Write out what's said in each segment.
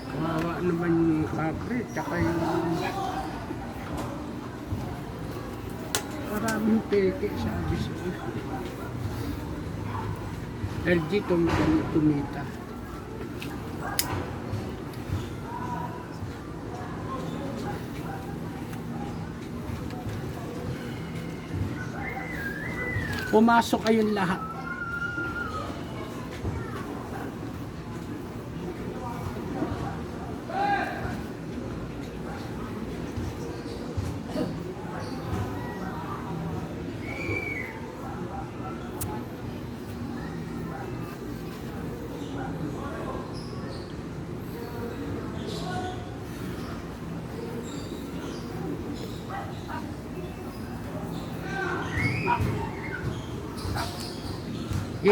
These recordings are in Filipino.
Kawawa naman yung kapre, tsaka yung maraming peke, sabi sa'yo. LG tumita. Pumasok kayong lahat.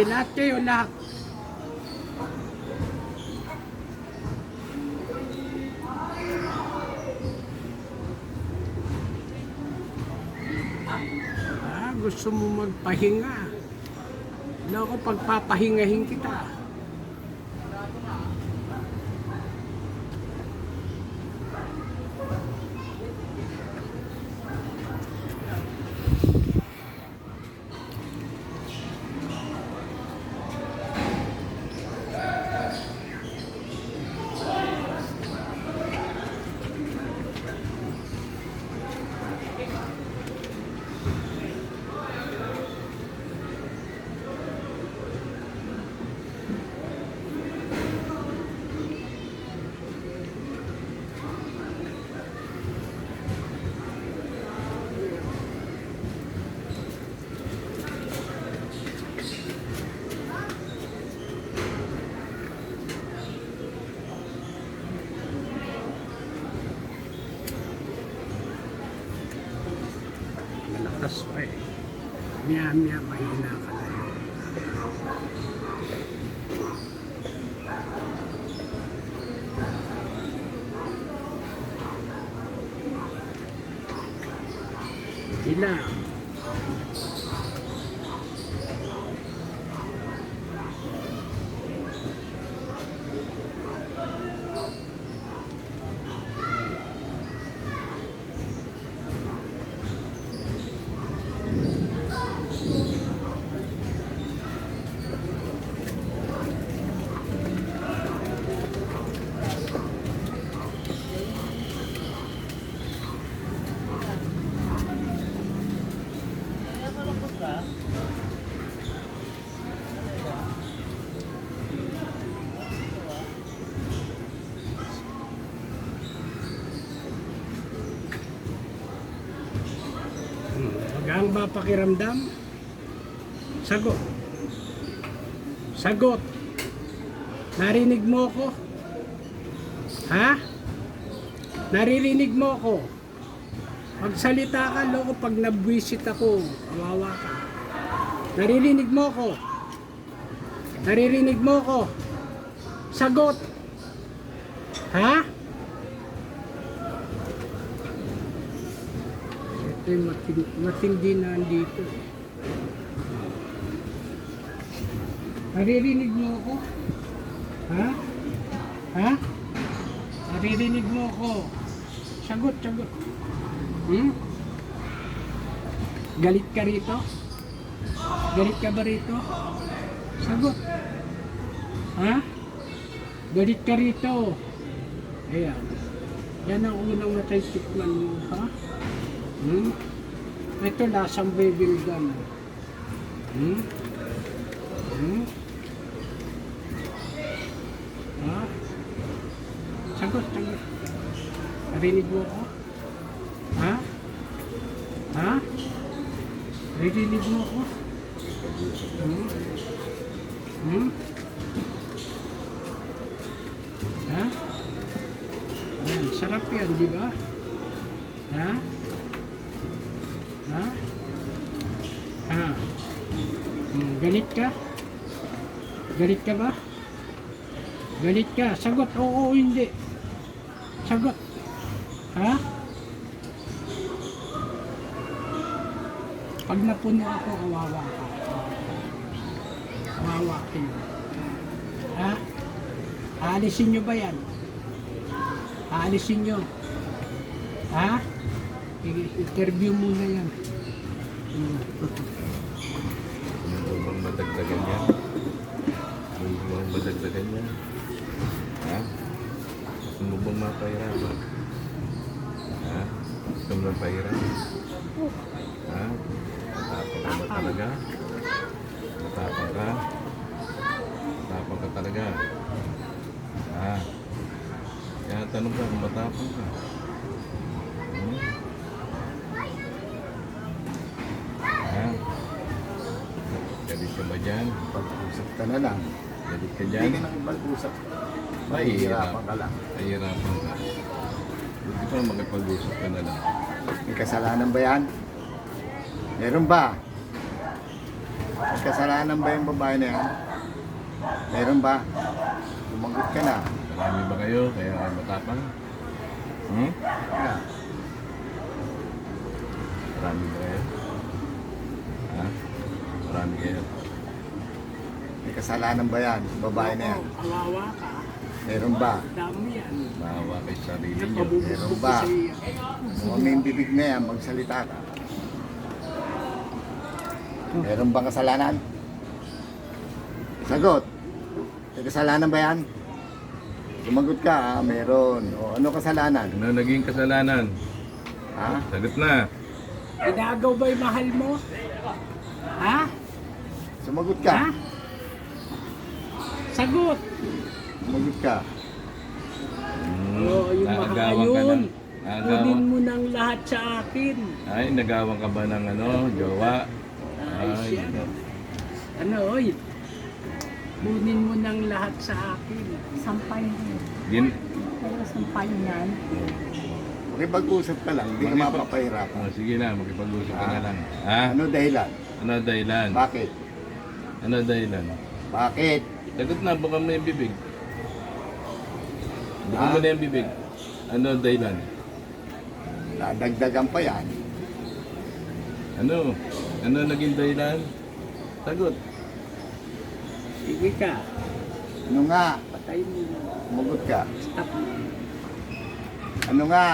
Lahat kayo, lahat. Gusto mo magpahinga. Wala ako pagpapahingahin kita. Malakas pa eh. Miya-miya mahina ka na yun. Sila. Magaan ba pakiramdam? Sagot. Sagot. Narinig mo ko? Ha? Naririnig mo ko? Magsalita ka, loko, pag nabwisit ako, kawawa ka. Naririnig mo ko? Naririnig mo ko? Sagot. Ha? Matindi na andito. Naririnig mo ako? Ha? Ha? Naririnig mo ako? Sagot, sagot. Galit ka rito? Galit ka ba rito? Sagot. Ha? Galit ka rito? Ayan. Yan ang unang matay-tikman mo, ha? Ito lasang baby gum. Ha? Sagot, sagot. Narinig mo ako? Ha? Ha? Narinig mo ako? Ha? Ayan, sarap yan, di ba? Ha? Ha? Ha? Galit ka? Galit ka ba? Galit ka? Sagot, oo, hindi. Sagot. Ha? Pag napuno ako, kawawa ka. awa kayo. Ha? Aalisin nyo ba yan? Aalisin nyo? Ha? Interview muna yan. Gusto mo bang madagdagan yan? Gusto mo bang madagdagan yan? Ha? Gusto mo bang mapahirapan? Ha? Gusto mo bang pahirapan? Ha? Matapang ka ba talaga? Matapang ka? Matapang ka talaga? Ha? Kaya tanong ka kung matapang ka. Hmm? Ha? Galit ka ba dyan? Pag-usap ka na lang. Galit ka Hindi dyan? ka nang pag-usap. Mahihirapan Mahihirapan ka lang. Mahihirapan ka. Hindi pa makipag-usap ka na lang. May kasalanan ba yan? Meron ba? May kasalanan ba yung babae na yan? Meron ba? Lumagot ka na. Marami ba kayo? Kaya kayo matapang? Hmm? Yeah. Marami ba kayo? Ha? Marami kayo? May kasalanan ba yan? Babae na yan? Kawawa ka. Meron ba? Dami yan. Maawa kay sarili nyo. Meron Napabubugbog ba? ko sa iyo. Kung may bibig na yan, magsalita ka. Meron bang kasalanan? Sagot. May kasalanan ba yan? Sumagot ka, meron. O ano kasalanan? Ano naging kasalanan? Ha? Sagot na. Inagaw ba yung mahal mo? Ha? Sumagot Ha? ka. Sagot. Sumagot ka. Oo, yung mahal Naagawan ka yun. ng... Kunin Naagawan. mo ng lahat sa akin. Ay, nagawan ka ba ng ano, jowa? Ay, siya. Ano, oy? Kunin mo ng lahat sa akin. Sampay din. Gin... Pero sampay yan. Makipag-usap ka lang, hindi ka Makipag- mapapahirapan. Oh, sige na, makipag-usap ka na lang. Ha? Ano dahilan? Ano dahilan? Bakit? Ano dahilan? Bakit? Sagot na, baka may bibig. Baka Ah. mo na yung bibig. Ano dahilan? Dadagdagan pa yan. Ano? Ano naging dahilan? Sagot. Sige ka. Ano nga? Patay mo na. Sumagot ka. Stop mo. Ano nga?